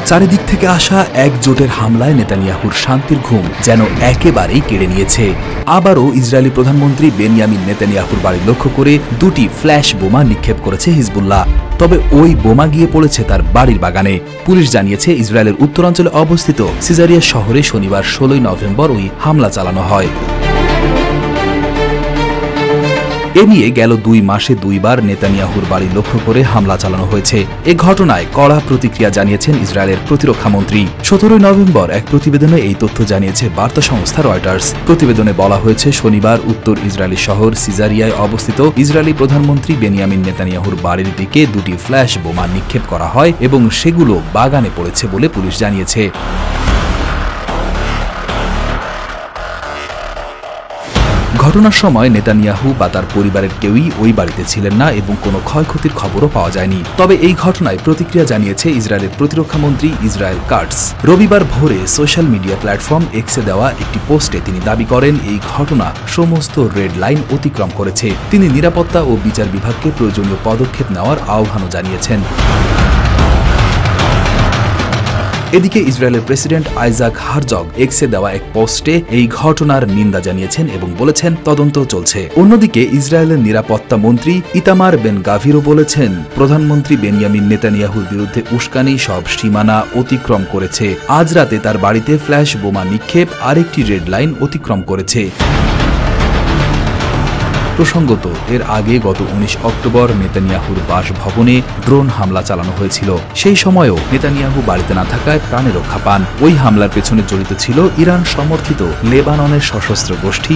চারিদিক থেকে আসা একজোটের হামলায় নেতানিয়াহুর শান্তির ঘুম যেন একেবারেই কেড়ে নিয়েছে। আবারও ইসরায়েলি প্রধানমন্ত্রী বেনিয়ামিন নেতানিয়াহুর বাড়ি লক্ষ্য করে দুটি ফ্ল্যাশ বোমা নিক্ষেপ করেছে হিজবুল্লাহ। তবে ওই বোমা গিয়ে পড়েছে তার বাড়ির বাগানে। পুলিশ জানিয়েছে ইসরায়েলের উত্তরাঞ্চলে অবস্থিত সিজারিয়া শহরে শনিবার 16 নভেম্বর ওই হামলা চালানো হয়। এ নিয়ে গেল 2 মাসে 2 বার নেতানিয়াহুর বাড়ি লক্ষ্য করে হামলা চালানো হয়েছে। এ ঘটনায় কড়া প্রতিক্রিয়া জানিয়েছেন ইসরায়েলের প্রতিরক্ষা মন্ত্রী। 17 নভেম্বর এক প্রতিবেদনে এই তথ্য জানিয়েছে বার্তা সংস্থা রয়টার্স। প্রতিবেদনে বলা হয়েছে, শনিবার উত্তর ইসরায়েলি শহর সিজারিয়ায় অবস্থিত ইসরায়েলি প্রধানমন্ত্রী বেনিয়ামিন নেতানিয়াহুর বাড়ির দিকে দুটি ফ্ল্যাশ বোমা নিক্ষেপ করা হয় এবং সেগুলো বাগানে পড়েছে বলে পুলিশ জানিয়েছে। ঘটনার সময় নেতানিয়াহু বা তার পরিবারের কেউই ওই বাড়িতে ছিলেন না এবং কোনো ক্ষয়ক্ষতির খবরও পাওয়া যায়নি। তবে এই ঘটনায় প্রতিক্রিয়া জানিয়েছে ইসরায়েলের প্রতিরক্ষা মন্ত্রী ইসরায়েল কাটস। রবিবার ভোরে সোশ্যাল মিডিয়া প্ল্যাটফর্ম এক্সে দেওয়া একটি পোস্টে তিনি দাবি করেন, এই ঘটনা সমস্ত রেড লাইন অতিক্রম করেছে। তিনি নিরাপত্তা ও বিচার বিভাগকে প্রয়োজনীয় পদক্ষেপ নেওয়ার আহ্বানও জানিয়েছেন। এদিকে ইসরায়েলের প্রেসিডেন্ট আইজাক হারজগ এক্সে দেওয়া এক পোস্টে এই ঘটনার নিন্দা জানিয়েছেন এবং বলেছেন তদন্ত চলছে। অন্যদিকে ইসরায়েলের নিরাপত্তা মন্ত্রী ইতামার বেন গাভিরও বলেছেন, প্রধানমন্ত্রী বেনিয়ামিন নেতানিয়াহুর বিরুদ্ধে উস্কানি সব সীমানা অতিক্রম করেছে। আজ রাতে তার বাড়িতে ফ্ল্যাশ বোমা নিক্ষেপ আরেকটি রেড লাইন অতিক্রম করেছে। প্রসঙ্গত, এর আগে গত 19 অক্টোবর নেতানিয়াহুর বাসভবনে ড্রোন হামলা চালানো হয়েছিল। সেই সময়ও নেতানিয়াহু বাড়িতে না থাকায় প্রাণে রক্ষা পান। ওই হামলার পেছনে জড়িত ছিল ইরান সমর্থিত লেবাননের সশস্ত্র গোষ্ঠী